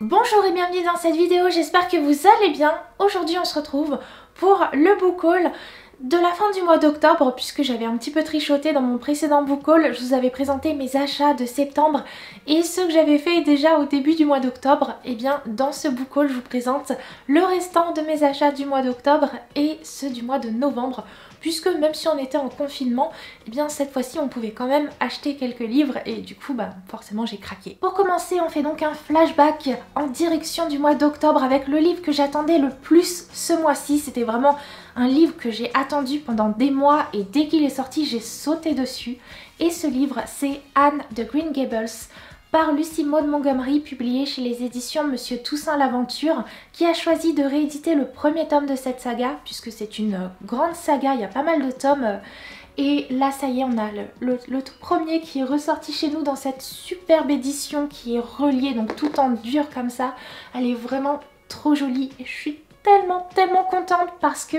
Bonjour et bienvenue dans cette vidéo, j'espère que vous allez bien. Aujourd'hui on se retrouve pour le book haul de la fin du mois d'octobre, puisque j'avais un petit peu trichoté dans mon précédent book haul. Je vous avais présenté mes achats de septembre et ceux que j'avais fait déjà au début du mois d'octobre. Et bien dans ce book haul je vous présente le restant de mes achats du mois d'octobre et ceux du mois de novembre, puisque même si on était en confinement, eh bien cette fois-ci on pouvait quand même acheter quelques livres et du coup forcément j'ai craqué. Pour commencer, on fait donc un flashback en direction du mois d'octobre avec le livre que j'attendais le plus ce mois-ci. C'était vraiment un livre que j'ai attendu pendant des mois et dès qu'il est sorti j'ai sauté dessus. Et ce livre c'est Anne de Green Gables par Lucy Maud Montgomery, publié chez les éditions Monsieur Toussaint l'Aventure, qui a choisi de rééditer le premier tome de cette saga, puisque c'est une grande saga, il y a pas mal de tomes. Et là ça y est, on a le tout premier qui est ressorti chez nous dans cette superbe édition qui est reliée, donc tout en dur comme ça. Elle est vraiment trop jolie et je suis tellement contente parce que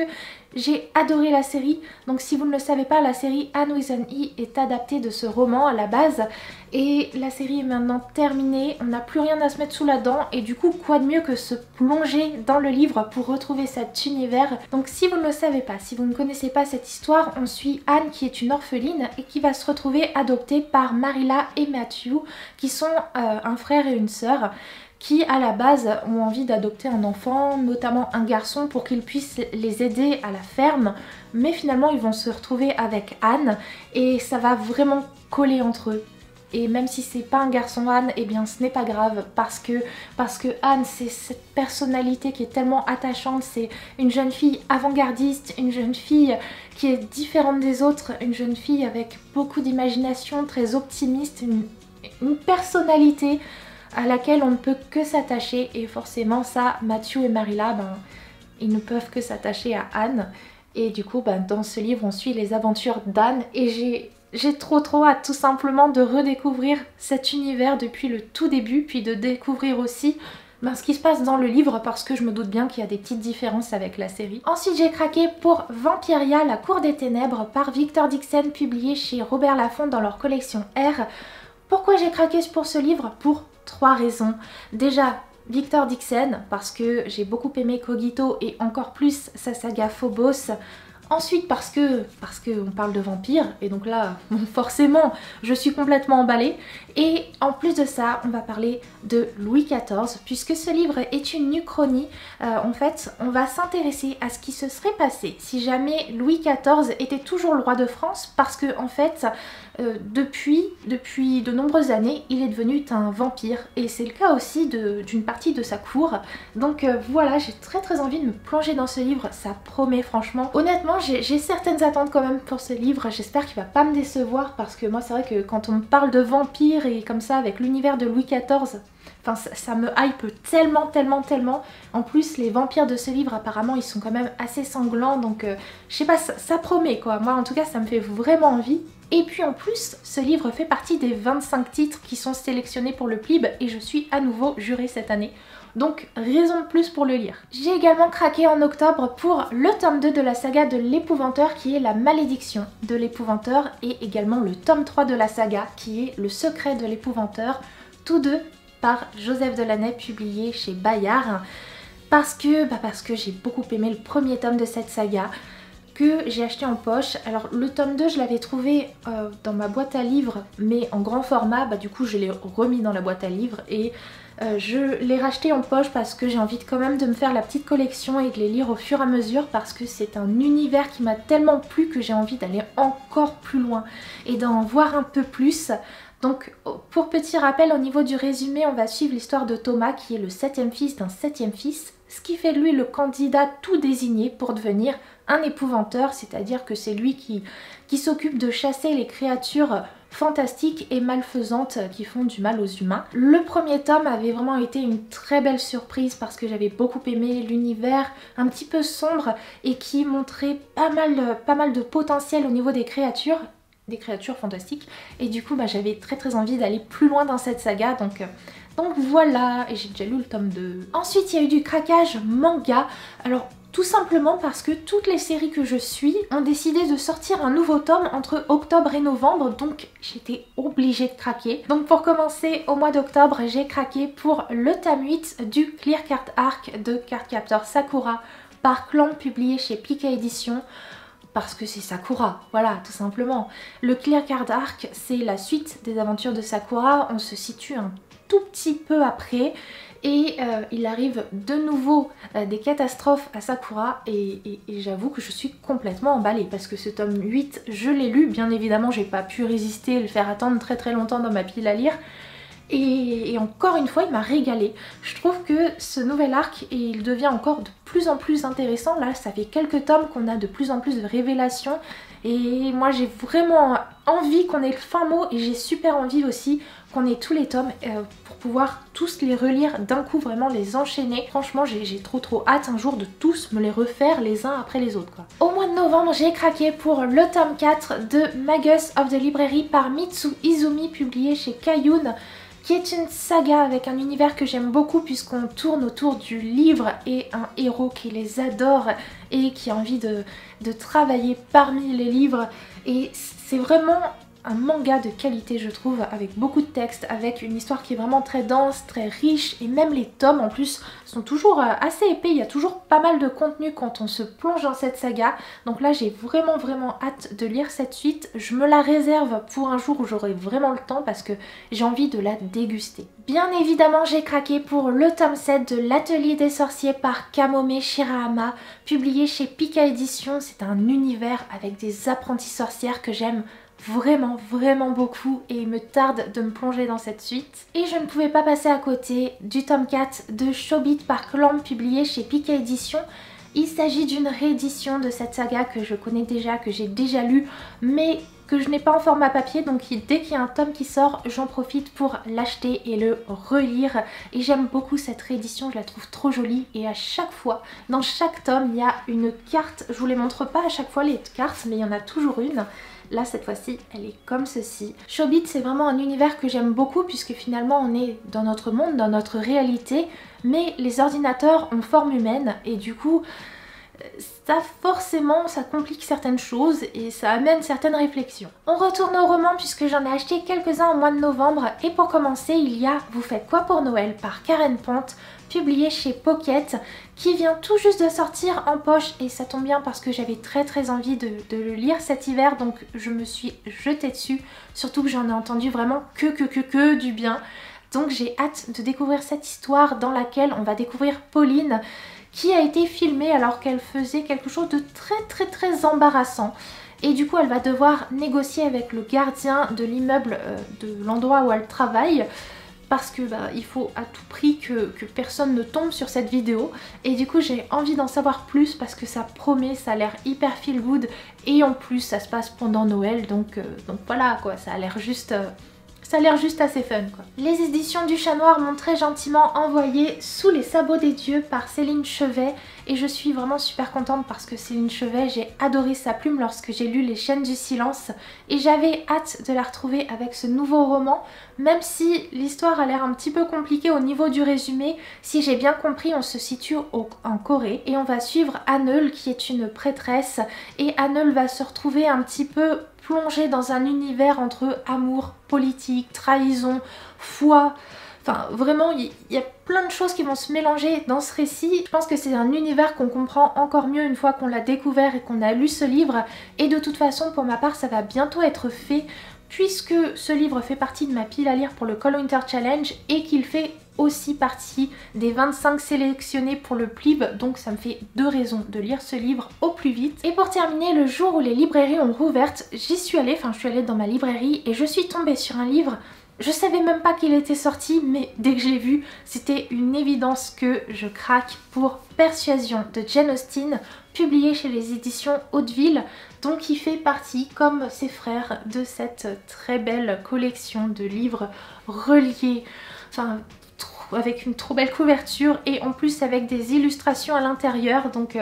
j'ai adoré la série. Donc si vous ne le savez pas, la série Anne with an E est adaptée de ce roman à la base et la série est maintenant terminée, on n'a plus rien à se mettre sous la dent et du coup quoi de mieux que se plonger dans le livre pour retrouver cet univers. Donc si vous ne le savez pas, si vous ne connaissez pas cette histoire, on suit Anne qui est une orpheline et qui va se retrouver adoptée par Marilla et Matthew qui sont un frère et une sœur, qui à la base ont envie d'adopter un enfant, notamment un garçon, pour qu'il puisse les aider à la ferme. Mais finalement ils vont se retrouver avec Anne et ça va vraiment coller entre eux. Et même si c'est pas un garçon Anne, eh bien ce n'est pas grave parce que Anne c'est cette personnalité qui est tellement attachante, c'est une jeune fille avant-gardiste, une jeune fille qui est différente des autres, une jeune fille avec beaucoup d'imagination, très optimiste, une personnalité à laquelle on ne peut que s'attacher et forcément ça, Matthew et Marilla, ils ne peuvent que s'attacher à Anne et du coup dans ce livre on suit les aventures d'Anne et j'ai trop hâte tout simplement de redécouvrir cet univers depuis le tout début, puis de découvrir aussi ce qui se passe dans le livre parce que je me doute bien qu'il y a des petites différences avec la série. Ensuite j'ai craqué pour Vampiria, la cour des ténèbres par Victor Dixon, publié chez Robert Laffont dans leur collection R. Pourquoi j'ai craqué pour ce livre? Pour 3 raisons. Déjà, Victor Dixon, parce que j'ai beaucoup aimé Cogito et encore plus sa saga Phobos. Ensuite parce que on parle de vampires et donc là forcément je suis complètement emballée. Et en plus de ça on va parler de Louis XIV puisque ce livre est une uchronie. En fait on va s'intéresser à ce qui se serait passé si jamais Louis XIV était toujours le roi de France, parce que en fait depuis de nombreuses années il est devenu un vampire et c'est le cas aussi d'une partie de sa cour. Donc voilà, j'ai très envie de me plonger dans ce livre, ça promet franchement. Honnêtement j'ai certaines attentes quand même pour ce livre, j'espère qu'il va pas me décevoir parce que moi c'est vrai que quand on me parle de vampires et comme ça avec l'univers de Louis XIV, enfin ça me hype tellement. En plus les vampires de ce livre apparemment ils sont quand même assez sanglants, donc je sais pas, ça promet quoi. Moi en tout cas ça me fait vraiment envie. Et puis en plus, ce livre fait partie des 25 titres qui sont sélectionnés pour le PLIB et je suis à nouveau jurée cette année. Donc raison de plus pour le lire. J'ai également craqué en octobre pour le tome 2 de la saga de l'épouvanteur qui est La malédiction de l'épouvanteur et également le tome 3 de la saga qui est Le secret de l'épouvanteur, tous deux par Joseph Delaney, publié chez Bayard. Parce que j'ai beaucoup aimé le premier tome de cette saga, que j'ai acheté en poche. Alors le tome 2 je l'avais trouvé dans ma boîte à livres mais en grand format, du coup je l'ai remis dans la boîte à livres et je l'ai racheté en poche parce que j'ai envie quand même de me faire la petite collection et de les lire au fur et à mesure parce que c'est un univers qui m'a tellement plu que j'ai envie d'aller encore plus loin et d'en voir un peu plus. Donc pour petit rappel, au niveau du résumé, on va suivre l'histoire de Thomas qui est le 7e fils d'un 7e fils, ce qui fait de lui le candidat tout désigné pour devenir un épouvanteur, c'est-à-dire que c'est lui qui s'occupe de chasser les créatures fantastiques et malfaisantes qui font du mal aux humains. Le premier tome avait vraiment été une très belle surprise parce que j'avais beaucoup aimé l'univers un petit peu sombre et qui montrait pas mal de potentiel au niveau des créatures fantastiques, et du coup j'avais très envie d'aller plus loin dans cette saga, donc voilà, et j'ai déjà lu le tome 2. Ensuite il y a eu du craquage manga. Alors Tout simplement parce que toutes les séries que je suis ont décidé de sortir un nouveau tome entre octobre et novembre, donc j'étais obligée de craquer. Donc pour commencer, au mois d'octobre, j'ai craqué pour le tome 8 du Clear Card Arc de Cardcaptor Sakura par Clamp, publié chez Pika Éditions. Parce que c'est Sakura, voilà, tout simplement. Le Clear Card Arc, c'est la suite des aventures de Sakura, on se situe un tout petit peu après. Et il arrive de nouveau des catastrophes à Sakura et j'avoue que je suis complètement emballée parce que ce tome 8, je l'ai lu, bien évidemment j'ai pas pu résister, le faire attendre très longtemps dans ma pile à lire. Et encore une fois, il m'a régalée. Je trouve que ce nouvel arc, et il devient encore de plus en plus intéressant. Là, ça fait quelques tomes qu'on a de plus en plus de révélations. Et moi, j'ai vraiment envie qu'on ait le fin mot. Et j'ai super envie aussi qu'on ait tous les tomes pour pouvoir tous les relire d'un coup, vraiment les enchaîner. Franchement, j'ai trop hâte un jour de tous me les refaire les uns après les autres, quoi. Au mois de novembre, j'ai craqué pour le tome 4 de Magus of the Library par Mitsu Izumi, publié chez Kayun, qui est une saga avec un univers que j'aime beaucoup puisqu'on tourne autour du livre et un héros qui les adore et qui a envie de travailler parmi les livres. Et c'est vraiment un manga de qualité, je trouve, avec beaucoup de textes, avec une histoire qui est vraiment très dense, très riche, et même les tomes en plus sont toujours assez épais, il y a toujours pas mal de contenu quand on se plonge dans cette saga. Donc là j'ai vraiment hâte de lire cette suite, je me la réserve pour un jour où j'aurai vraiment le temps parce que j'ai envie de la déguster. Bien évidemment j'ai craqué pour le tome 7 de l'Atelier des sorciers par Kamome Shirahama, publié chez Pika Éditions. C'est un univers avec des apprenties sorcières que j'aime vraiment beaucoup et il me tarde de me plonger dans cette suite. Et je ne pouvais pas passer à côté du tome 4 de Shobit par Clamp, publié chez Pika Éditions. Il s'agit d'une réédition de cette saga que je connais déjà, que j'ai déjà lu, mais que je n'ai pas en format papier, donc dès qu'il y a un tome qui sort, j'en profite pour l'acheter et le relire. Et j'aime beaucoup cette réédition, je la trouve trop jolie et à chaque fois, dans chaque tome, il y a une carte. Je vous les montre pas à chaque fois les cartes, mais il y en a toujours une. Là cette fois-ci elle est comme ceci. Shobit, c'est vraiment un univers que j'aime beaucoup puisque finalement on est dans notre monde, dans notre réalité, mais les ordinateurs ont forme humaine et du coup ça forcément ça complique certaines choses et ça amène certaines réflexions. On retourne au roman puisque j'en ai acheté quelques-uns au mois de novembre et pour commencer il y a Vous faites quoi pour Noël par Karen Pente, publié chez Pocket, qui vient tout juste de sortir en poche et ça tombe bien parce que j'avais très envie de le lire cet hiver, donc je me suis jetée dessus, surtout que j'en ai entendu vraiment que du bien. Donc j'ai hâte de découvrir cette histoire dans laquelle on va découvrir Pauline qui a été filmée alors qu'elle faisait quelque chose de très embarrassant. Et du coup elle va devoir négocier avec le gardien de l'immeuble de l'endroit où elle travaille parce que il faut à tout prix que personne ne tombe sur cette vidéo. Et du coup j'ai envie d'en savoir plus parce que ça promet, ça a l'air hyper feel good et en plus ça se passe pendant Noël donc voilà quoi, ça a l'air juste... ça a l'air juste assez fun quoi. Les éditions du Chat Noir m'ont très gentiment envoyé Sous les sabots des dieux par Céline Chevet et je suis vraiment super contente parce que Céline Chevet, j'ai adoré sa plume lorsque j'ai lu Les Chaînes du Silence et j'avais hâte de la retrouver avec ce nouveau roman, même si l'histoire a l'air un petit peu compliquée au niveau du résumé. Si j'ai bien compris, on se situe en Corée et on va suivre Aneul qui est une prêtresse et Aneul va se retrouver un petit peu plongée dans un univers entre amour, politique, trahison, foi. Enfin vraiment il y a plein de choses qui vont se mélanger dans ce récit. Je pense que c'est un univers qu'on comprend encore mieux une fois qu'on l'a découvert et qu'on a lu ce livre. Et de toute façon pour ma part ça va bientôt être fait puisque ce livre fait partie de ma pile à lire pour le Call Winter Challenge et qu'il fait aussi partie des 25 sélectionnés pour le PLIB, donc ça me fait 2 raisons de lire ce livre au plus vite. Et pour terminer, le jour où les librairies ont rouvert, j'y suis allée, je suis allée dans ma librairie et je suis tombée sur un livre. Je savais même pas qu'il était sorti, mais dès que je l'ai vu, c'était une évidence que je craque pour Persuasion de Jane Austen, publié chez les éditions Hauteville, donc il fait partie, comme ses frères, de cette très belle collection de livres reliés, avec une trop belle couverture et en plus avec des illustrations à l'intérieur. Donc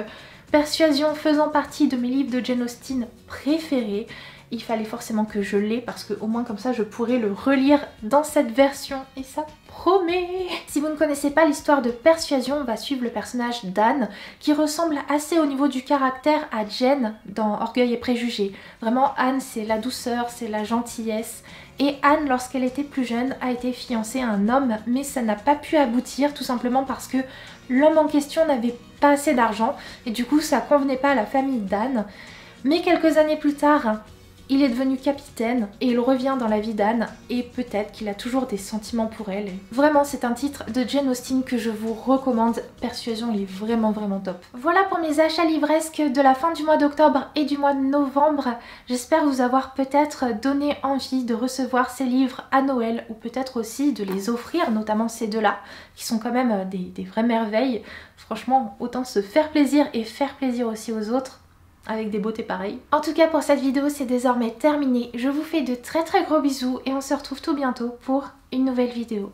Persuasion faisant partie de mes livres de Jane Austen préférés. Il fallait forcément que je l'ai parce que au moins comme ça je pourrais le relire dans cette version et ça promet. Si vous ne connaissez pas l'histoire de Persuasion, on va suivre le personnage d'Anne qui ressemble assez au niveau du caractère à Jen dans Orgueil et Préjugés. Vraiment Anne c'est la douceur, c'est la gentillesse. Et Anne, lorsqu'elle était plus jeune, a été fiancée à un homme, mais ça n'a pas pu aboutir, tout simplement parce que l'homme en question n'avait pas assez d'argent, et du coup ça convenait pas à la famille d'Anne. Mais quelques années plus tard, il est devenu capitaine, et il revient dans la vie d'Anne, et peut-être qu'il a toujours des sentiments pour elle. Vraiment, c'est un titre de Jane Austen que je vous recommande. Persuasion, il est vraiment top. Voilà pour mes achats livresques de la fin du mois d'octobre et du mois de novembre. J'espère vous avoir peut-être donné envie de recevoir ces livres à Noël, ou peut-être aussi de les offrir, notamment ces deux-là, qui sont quand même des vraies merveilles. Franchement, autant se faire plaisir et faire plaisir aussi aux autres avec des beautés pareilles. En tout cas pour cette vidéo c'est désormais terminé. Je vous fais de très gros bisous et on se retrouve tout bientôt pour une nouvelle vidéo.